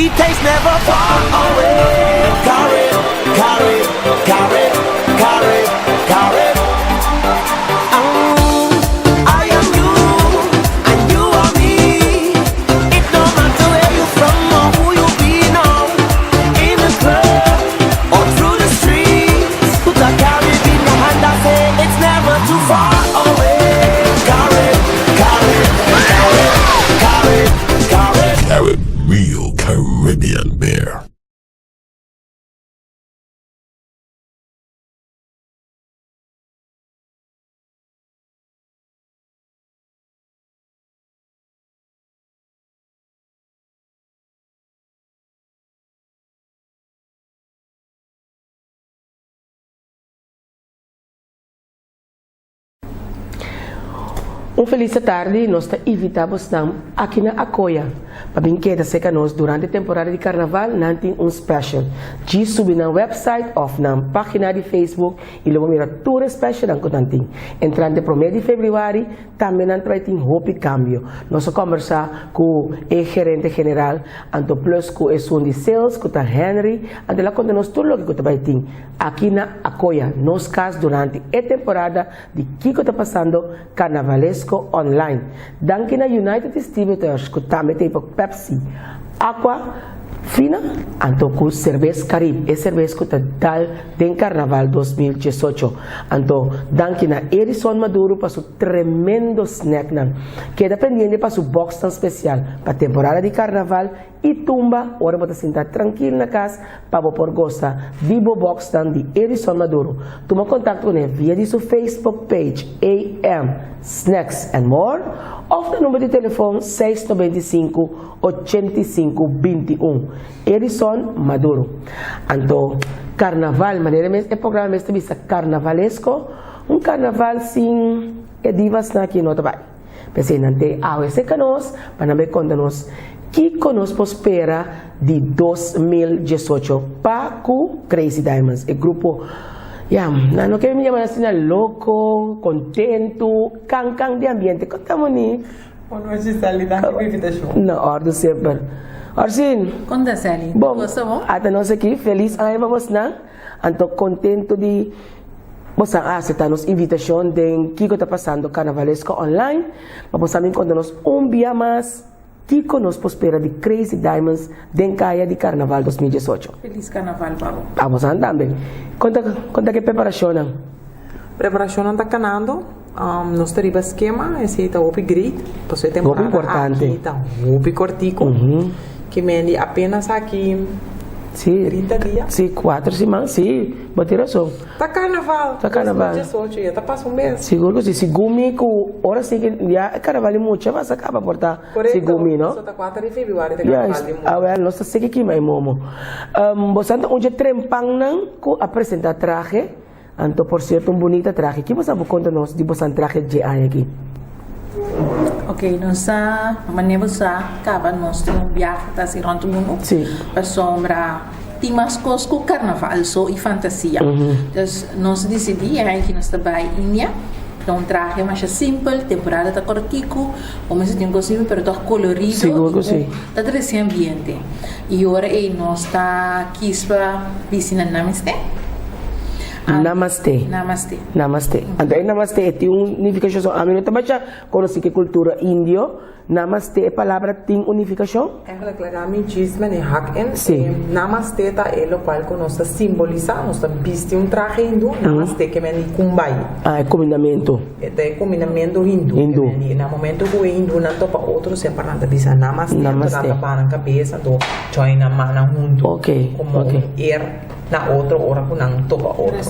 sweet taste never far away. Carry, carry, carry, carry, carry. I am you, and you are me. It don't matter where you from or who you be now. In the club or through the streets, put a carry in your hand and say it's never too far away. Carry, carry, carry, carry, carry. Carry real Caribbean beer. Felice tarde, nós invitamos aqui na Acoya para brinquedos secanos durante a temporada de carnaval, nanti special. De subir na website ou na página de Facebook e logo mira tudo special ang kutanting. Entrante pro mês de fevereiro, também não traz hope cambio. Nós conversar com o gerente geral, anto plus com o son de sales, com o Henry, anto lá quando nós tudo o que vai ter aqui na Acoya, nos casos durante a temporada de que está passando carnavalesco online. Danke na United Distributors, que também tem Pepsi, Aqua, Fina, anto com Cerveza Caribe, é cerveja que está dal den Carnaval 2018. Anto, danke na Edison Maduro para su tremendo snack nan, que dependiente para su box tan especial para temporada de Carnaval e tumba, ora para sentar tranquilo na casa para por gostar vivo box tan de Edison Maduro. Toma contato com ele via de su Facebook page AM Snacks and More ou no número de telefone 695-8521. Edison Maduro. Anto, carnaval, maneira mesmo, é programa mesmo vista carnavalesco, carnaval sem edivas na aqui no trabalho. Pensei, não tem esse canos, para não contar-nos que nos prospera de 2018 para o Crazy Diamonds, o grupo. Não quero me chamar assim, louco, contento, can de ambiente. Contamos ni. Não é salida de invitação. Não, ordem sempre. Orsin. Conta, Sally. Bom, até nós aqui, feliz aí vamos na. Anto contento de você aceitar-nos invitação de que está passando carnavalesco online. Vamos também contar-nos dia mais que nos prospera de Crazy Diamonds den caia de Carnaval 2018. Feliz Carnaval, Pablo. Vamos a andar bem. Conta que preparação. Preparação está canando. Nós temos esquema, esse está muito great. Pois é temporada importante. Aqui está muito cortico. Que me apenas aqui. Sim. 30 dias? Sim, 4 semanas, sim. Botiração. Tá carnaval. Tá carnaval. 2018, já tá passando um mês. Seguro que sim. Se gumi, ora sim que já carnaval é muito, vai sacar para portar. Se gumi, não? Só tá 4 de fevereiro, tá carnaval de muito. Well, nós sei que aqui mais momo. Você anda onde trempang nang ko apresentar traje. Anto, por certo, bonita traje. Que você conta nós de você traje de aqui? Ok, nossa maneira sa acaba nosso viagem tá se rando mundo. Sim. Para sombra timas cosco carnaval so e fantasia. Então nós decidimos que nós trabalha em Índia. Então traje mais simples, temporada tá cortico, ou mais tem possível, pero tá colorido. Seguro que sim. Tá desse ambiente. E agora nós tá aqui para piscina Namaste. Namaste. Namaste. Namaste. Andai Namaste tem unificação. A minha também já conhece que cultura índio. Namaste é palavra tem unificação? Eigenlijk claramente chisme ne haken. Sim. Namaste tá o qual que nós simboliza, nós viste traje hindu. Namaste que me kumbay. É combinamento. É combinamento hindu. Hindu. No momento que o hindu não topa outro sempre não bisa namaste. Namaste. Não para na cabeça do join na mana junto. Ok. Como na outro hora que não topa outro.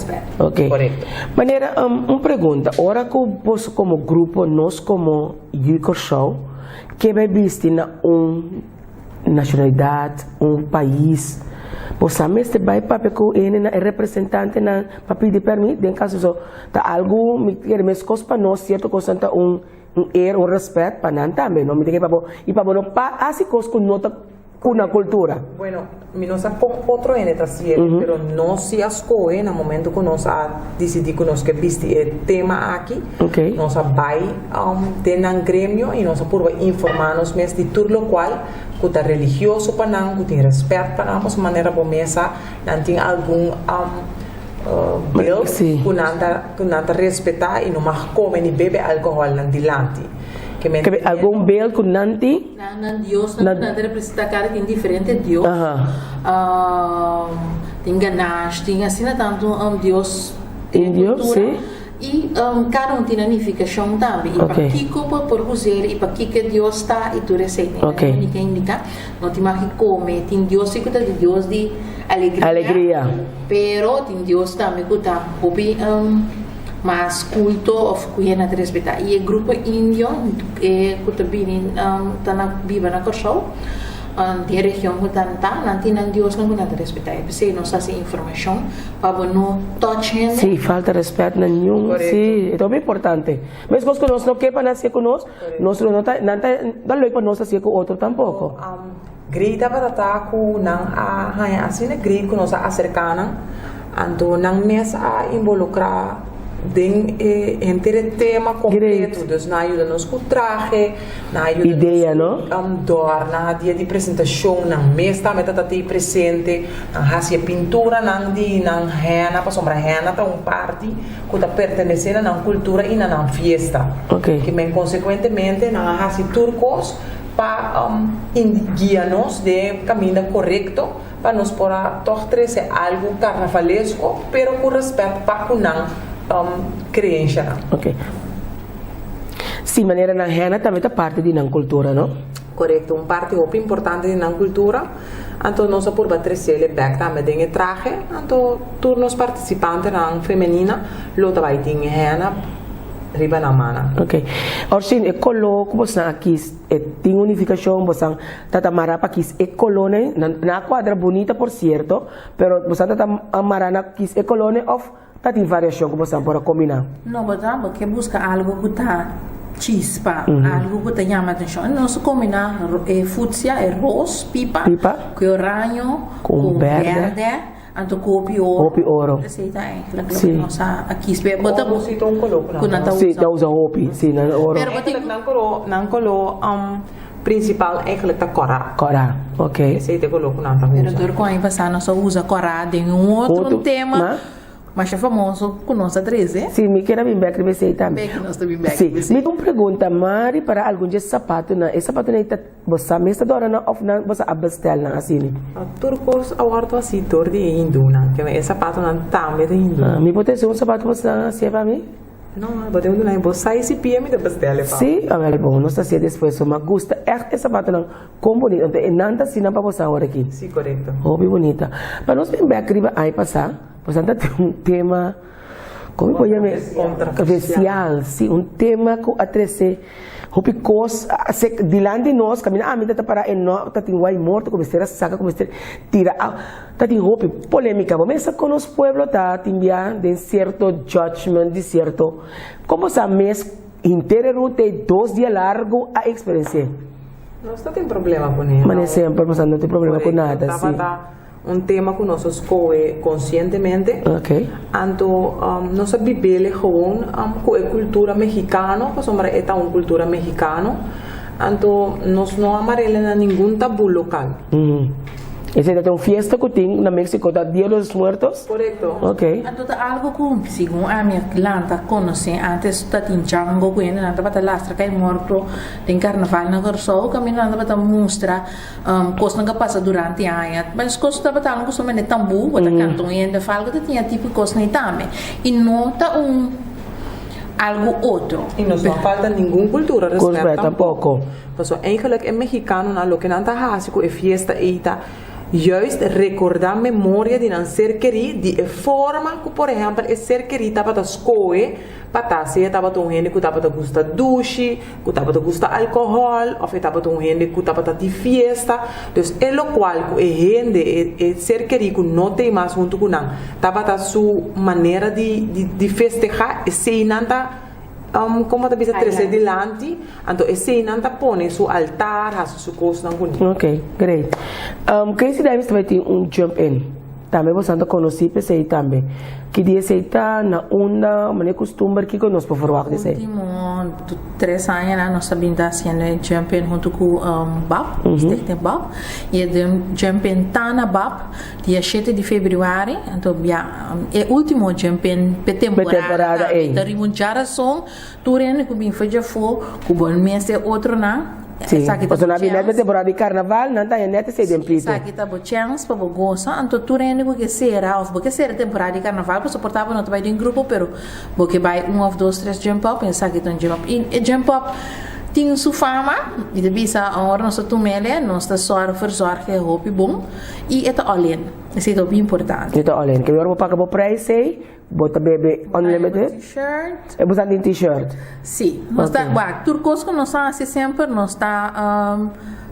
Ok. Correto. Maneira, pergunta. Ora que você como grupo, nós como Yuko Show, que vai vestir na nacionalidade, país, você mesmo vai para que ele é representante na para pedir permissão, em caso so, tá algo me quer mesmo coisa para nós, certo coisa tá respeito para nós também, não me tem que para e para não assim coisa que nota una cultura. Bueno, nós com outro ente assim, pero nós se escolhe no momento que nós decidir que nós que vestir tema aqui, Ok. nós vai ter um grêmio e nós por informar nos mesmos de tudo o qual que tá religioso para não, que tem respeito para não, de maneira como essa, não tem algum bill Sim. que não respeitar e não mais come nem bebe álcool não dilante. Que algum bel con nanti? Na Dios, na representa cada tem diferente Dios. Tem Ganesh, tem assim tanto Dios Indio, cultura. sim. E cada um tem a unificação também. E para Kiko por fazer e para que Deus está e tu receita. Ok. Ninguém indica, não tem mais que comer. Tem Deus que está de Deus de alegria. Pero tem Deus também que está mas culto of kuya na respeitar. E o grupo índio que também está na viva na Corsol, de região que está nanti nang Dios não na respeitar. Porque nós temos informação para não touch Sí, falta respeto nenhum. Sí, é muito importante. Mas coisas que nós não queremos nascer conosco, nós não tá dá para nós nascer com outro tampouco. Grita para estar com assim grita que nós acercamos, então não mesa involucrar entre tema completo, dus na ajuda nos com traje, na ajuda ideia, não? Na dia de apresentação, na mesa também tá presente, na hasia pintura, na rena, para sombra rena tá party que tá pertencendo na cultura e na fiesta. Okay. Que bem consequentemente na hasia turcos para guiar-nos de caminho correto para nos poder torcer algo carnavalesco, pero com respeito para o crença. Ok. Sim, maneira na rena também tá parte de na cultura, não? Correto, parte importante na cultura. Então nós por bater ele back também tem traje. Então turnos participantes na feminina, lota vai ter rena riba na mana. Ok. Orsin, e coloco você aqui, tem unificação, você tá marapa aqui, e colone, na quadra bonita por certo, pero você tá amarana aqui, e colone of tá tem variação que você pode combinar. Não, porque busca algo que está chispa, algo que te llama atenção. Nós combinamos fucsia, arroz, pipa, com oranho, com verde, então copi ouro. Receita é, nós aqui espera botar você então coloca. Sim, tá usa opi, sim, na ouro. Pero não colo principal eigenlijk tá cora. Cora, ok. Receita coloca na tá. Pero dor com aí passar nós só usa cora, tem outro tema. Mas é famoso com nossa 13. Sim, me quero vir back de você também. Back nós também back. Sim, me dá uma pergunta, Mari, para algum dia sapato na, esse sapato na ita, você mesmo dora na off na, você abestel na assim. Turcos awardo assim dor de hindu na, que esse sapato na também de hindu. Me pode ser um sapato você na se para mim? Não, pode um na, você sai se pia me de bestel. Sim, a ver, bom, nós está se depois, mas gusta esse sapato não, como bonito, então nada assim na para você agora aqui. Sim, correto. Oh, bem bonita. Para nós bem back riba aí passar. Portanto, tem um tema, como eu chamo, controversial, sim, um tema que atrece, hopicos, diante de nós, caminhar, me dá para nós, tá tem guai morto, como esteira saca, como esteira tira, tá tem hopi polêmica, mas essa com os pueblos tá tem de certo judgment, de certo, como essa mês inteiro tem 2 dias largo a experiência. Não tem problema com isso. Mas sempre, não tem problema com nada, sim. Tema que nós escolhemos conscientemente. Ok. Então, nós vivemos gewoon com a cultura mexicana, que somos uma cultura mexicana. Então, nós não amarelamos nenhum tabu local. Esse é uma festa que tem na México, da Dia dos Muertos? Correto. Ok. Então, algo que, segundo a minha cliente conhece, antes da Tinjango, que ainda não está lastra, que é morto, tem carnaval na Corsol, que ainda não está mostra coisas que passa durante a ano. Mas coisas que está algo que tambu, que está cantando ainda, fala que tinha tipo de coisas também. E não está algo outro. E não falta nenhuma cultura, respeito tampouco. Mas eigenlijk é mexicano, na lo que não está fácil, é festa e juist recordar memória de um ser querido, de forma que, por exemplo, esse ser querido estava escolher para ser estava tão gente que estava gostar duche, que estava gostar álcool, ou estava tão gente que estava de festa. Então, é o qual que gente, é ser querido que não tem mais junto com não, estava a sua maneira de festejar, e se não está como bisa trece dilanti, anto esse nanta pone su altar, hasu su costa nguni. Ok, great. Crazy Diamonds também tem jump in. Também você anda conheci pessoas também. Que dia você está na onda, mas costuma que nós por favor que você. Último 3 anos lá nós também está sendo jump in junto com BAP, Stichting BAP. E o jump in tá na BAP dia 7 de fevereiro, então é o último jump in pe temporada. Então rimunjara som, turene que bem foi já foi, com bom mês é outro na. Sim, porque na vinete temporada de carnaval, não tem neta se demplito. Sabe que tá bom chance para goza, então tu rende porque será, porque será temporada de carnaval, para suportar não vai em grupo, pero porque vai 1 of 2 3 jump up, pensa que então jump up, e jump up tem sua fama, e de bisa a hora nossa tumele, nossa sorte verzorge é hopi bom, e é alien, isso é bem importante. É alien, que eu vou pagar o preço aí. Bota bebê unlimited? T-shirt. É usando em t-shirt? Sim. Nós está, turcos que nós estamos sempre, nós está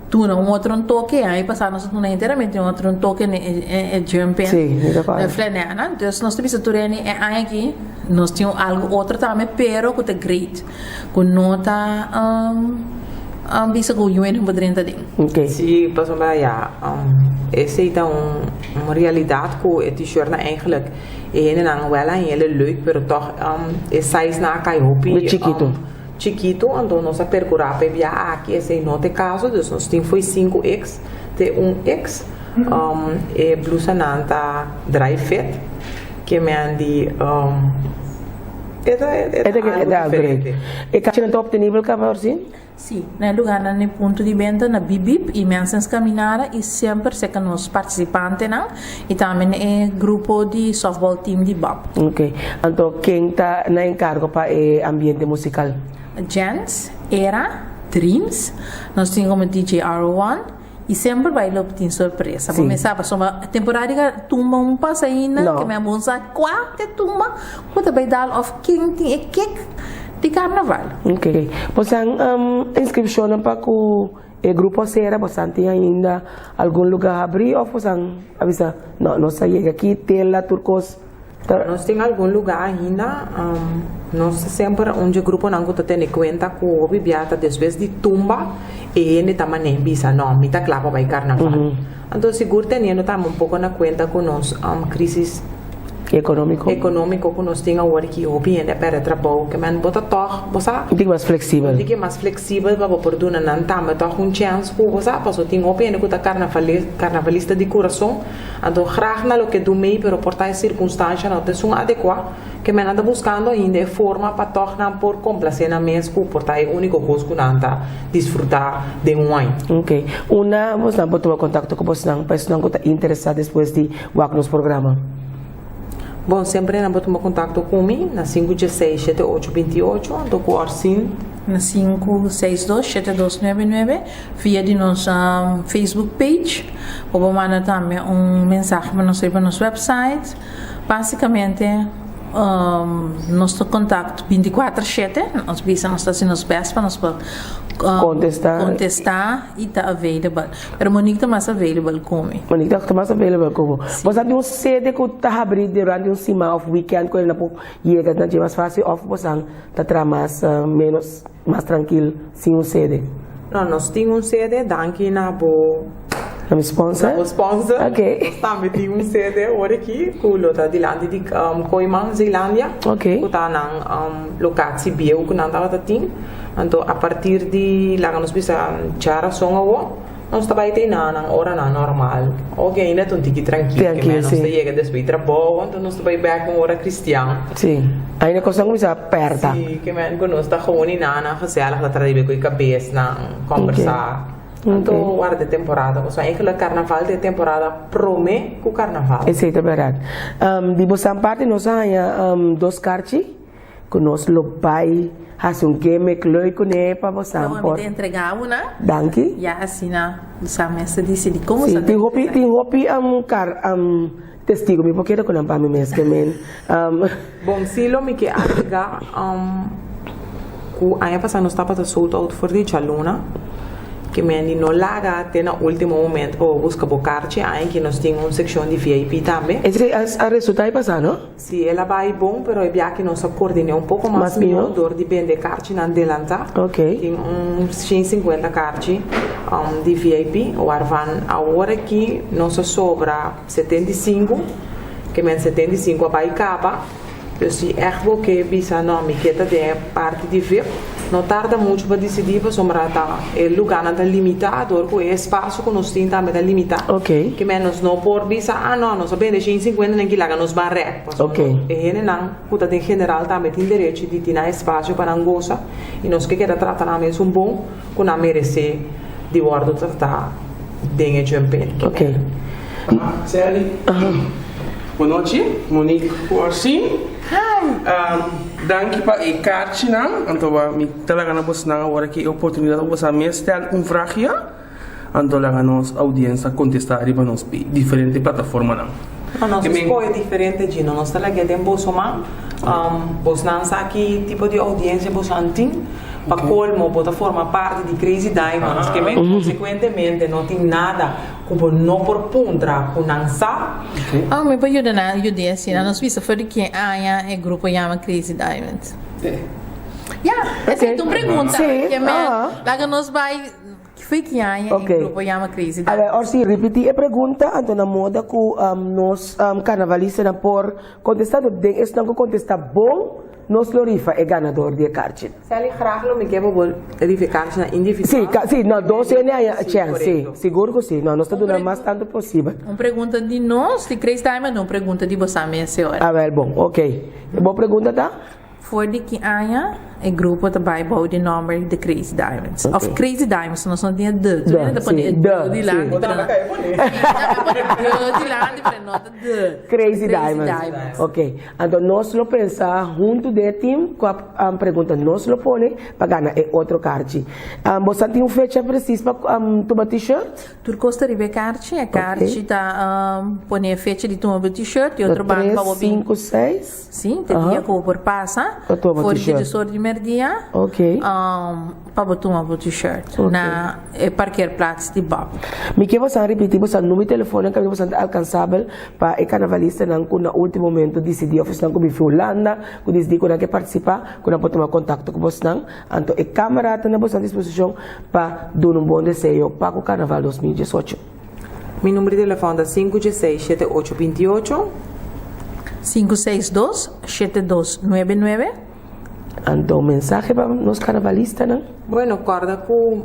tuna outro toque, aí passar nós tuna inteiramente outro toque é jumping. Sim, é flanela. Então nós temos a turene é aqui, nós temos algo outro também, pero que é great, que não está bisa ko yun ang padrinta din. Okay. Zie, pas om bij ja, is het dan een realiteit ko het t-shirt na eigenlijk en dan wel een hele leuk, pero toch is size na kai hopi. Chiquito. Chiquito, então nossa percurape via aqui esse não tem caso, dus nós tem foi 5X, tem 1X, e blusa nanta dry fit, que me andi é great. E cá tinha top de nível que vai assim? Sim, no lugar no ponto de venda na Bibip e mensagens caminhada e sempre se que nós participantes não e também é grupo de softball team de BAP. Ok, então quem está na encargo para o ambiente musical? Gents, Era, Dreams, nós temos como DJ R1 e sempre vai lá ter surpresa. Para começar, a temporada que tumba passa ainda, que me bolsa quatro tumba, quando vai dar of quem tem é cake de carnaval. Ok. Você inscrição para o grupo Sera, você tem ainda algum lugar a abrir ou você avisa? Não, nós saímos aqui, tem lá turcos. Nós temos algum lugar ainda, nós sempre onde o grupo não está tendo conta com o bibiata depois de tumba e ele também nem bisa não, me tá claro para carnaval. Então seguro tendo também pouco na conta com nós crise econômico que nós temos agora que o bem é para trabalho que man bota toch você diga mais flexível mais flexível para poder não não tá mas toch chance com você para tem o bem que tá carnavalista de coração então graag na lo que do meio pero por tais circunstâncias não tem adequado que man anda buscando ainda forma para toch não por complacer na mesmo por tais único coisa que não tá desfrutar de wine. Ok. Você não pode tomar contato com você não, para não está interessado depois de nos programa. Bom, sempre não tomar contato comigo na 516-7828, do Corsin. Na 562-7299, via de nossa Facebook page. Ou mandar também mensagem para nosso website. Basicamente, nosso contato 24/7, nós precisamos fazer nos best para nós contestar e está available. Mas Monique está mais available comigo. Monique está mais available comigo. Você tem sede que está abrindo durante semana of weekend quando não chega na mais fácil off você está mais menos mais tranquilo sem sede. Não, nós temos sede daqui na boa. Na sponsor? Na sponsor. Ok. Nós também temos sede agora aqui, com o lota de land de Coiman, Zelândia. Ok. Que está na locatie bio que não estava tendo. Então a partir de lá nós precisamos tirar som agora. Nós estamos aí na hora normal. Ok, ainda estou aqui tranquilo. Que nós chega depois de trabalho, então nós estamos back na hora cristã. Sim. Ainda conseguimos apertar. Sim, que nós estamos gewoon in na gezellig dat er com a cabeça na conversar. Então, hora de temporada, você eigenlijk carnaval de temporada promete com carnaval. Isso é verdade. De você parte nós temos 2 cartas que nós lobai fazer game que loi com ele para você. Vamos entregar uma. Danke. Já assim na samessa disse de como você. Tem hopi testigo me porque eu não para mim mesmo Bom, se lo me que agregar ku aya passando está para solto out for de chaluna que me no larga até no último momento para buscar o cartão, aí que nós temos uma secção de VIP também. Esse a resultado passar, não? Sim, ela vai bom, pero é bem que nós coordenamos um pouco mais melhor, depende de cartão na delanta. Ok. Tem 150 cartão de VIP, ou a hora que nós sobra 75, que men 75 vai capa. Dus se echt wil que bisa não me queda de parte de VIP, não tarda muito para decidir para sombrar tá. O lugar não está limitado, o espaço que nós temos também está limitado. Ok. Que menos não por bisa, não, nós sabemos de 50 nem que lá nos barré. Ok. E não, puta em geral também tem direito de ter espaço para angoça e nós que queda tratar na mesa bom, que não merece de ordem tratar de jumping. Ok. Sally. Boa noite, Monique Orsin. Dank para e kaartje na, antoa mi talaga na bos na agora que oportunidade bos a me stel vraagje, antoa lá nos audiência contestar riba nos diferente plataforma na. Não, nossa escolha é diferente de nós talaga tem bolsoma, bos não sabe que tipo de audiência bos antim. Para colmo, pode formar parte de Crazy Diamonds, que consequentemente não tem nada como não por puntra, com não sabe. Me pode ajudar na audiência, nós vimos foi que o grupo chama Crazy Diamonds. Essa é uma pergunta. Sim. Que lá nós vai que foi que o grupo chama Crazy Diamonds. Agora, Orsi, repeti a pergunta, então na moda que nós carnavalistas por contestado, esse não contestar bom. Nos Lorifa é ganador de cartão. Se ele graag lo me quero verificar na individual. Sim, não, 12 é a chance, sim, seguro que sim. Não, nós estamos dando mais tanto possível. Uma pergunta de nós, de Crazy Diamond, não pergunta de você, minha senhora. Ah, well, bom, ok. Boa pergunta, tá? Foi de que há o grupo também bom de nome de Crazy Diamonds. Okay. Of Crazy Diamonds, nós não tínhamos de Crazy Diamonds. Ok. Então, nós lo pensamos junto de time com a pergunta, nós lo põe para ganhar outro card. Você tem uma fecha precisa para tomar t-shirt? Tu Costa Rica card, a card está põe a fecha de tomar t-shirt e outro banco para o 5, 6. Sim, tem dia que por passa. For de sor de merdia. Ok. Para botar uma t-shirt na parquear plaats de Bob. Me que você repetir você número de telefone que você alcançável para o carnavalista não no último momento decidir oficina com a Holanda, que decidir que quer participar, que não pode tomar contato com você não. Então a câmera está à disposição para dar bom desejo para o carnaval 2018. Meu número de telefone é 516-7828. 562-7299. Então, mensagem para os carnavalistas, não? Bueno, guarda que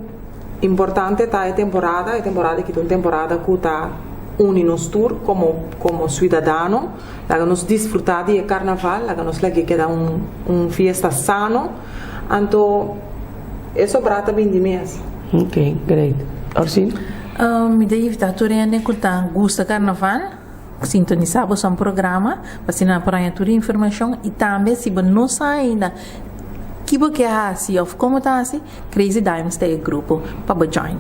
importante está a temporada que é uma temporada que está unidos tour como cidadano, para nos desfrutar de carnaval, para nos que queda fiesta sano, então isso brata bem de mês. Ok, great. Orsin? Me dei a turene que gusta carnaval. Sintonizamos um programa para assinar para a tua informação e também se você não sai ainda que você assim ou como está assim Crazy Diamonds tem grupo para join.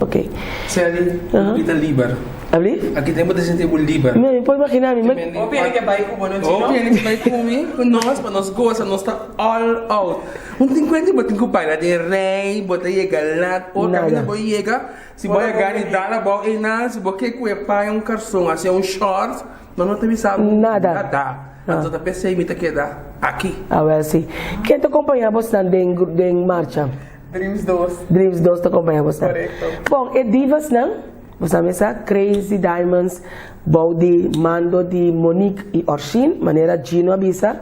Ok. Sally, kita liber. Abri? Aqui temos de gente liber. Não pode imaginar me. Obviamente que vai com o Obviamente que vai comigo, nós para nós gostar, nós está all out. Um tem quanto botin ko para de rei, bota galat, ou caminho boy chega, se boy gani dala boy ina, se boy que é pai carção, assim short, não tem sabe nada. Então da PC me que dá aqui. Ah, well, sim. Quem te acompanha você em marcha? Dreams 2. Dreams 2 te acompanha você. Correto. Bom, e divas não? Você pensa Crazy Diamonds, Baudi, Mando de Monique e Orsin, maneira Gino avisa.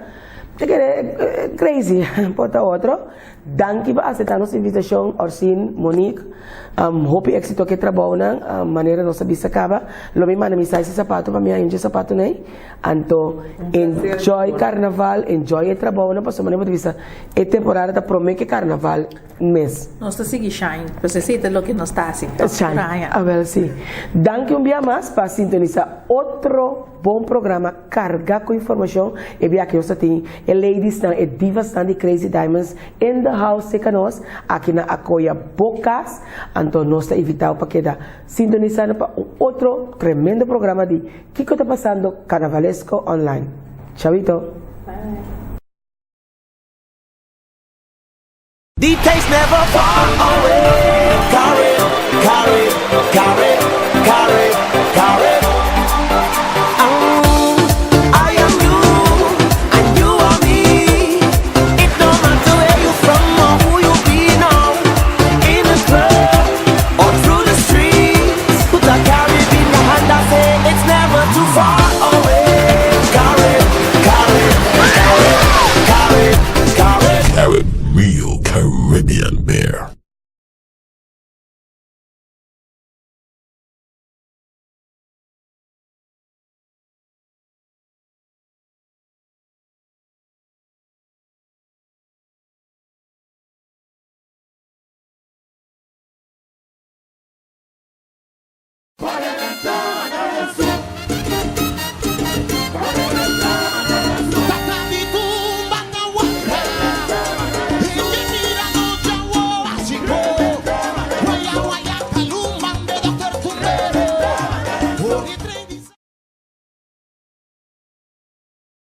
Crazy, porta outro. Danke para aceitar nossa invitação, Orsin, Monique. Hope éxito que trabalham, maneira nossa bisa acaba. Lo me manda mensagem sapato para minha enje sapato né. Então, enjoy carnaval, enjoy o trabalho, para semana de vista. É temporada da promete carnaval mês. Nós está seguindo shine, você sente o que nós está assim. Shine. Ah, well, sim. Danke dia mais para sintonizar outro bom programa carga com informação e via que você tem ladies e divas de Crazy Diamonds in the house com nós aqui na Acoya Bocas. Então nós está invitado para quedar sintonizando para outro tremendo programa de que está passando carnavalesco online. Chavito. The taste never far away. Carry on. carry, carry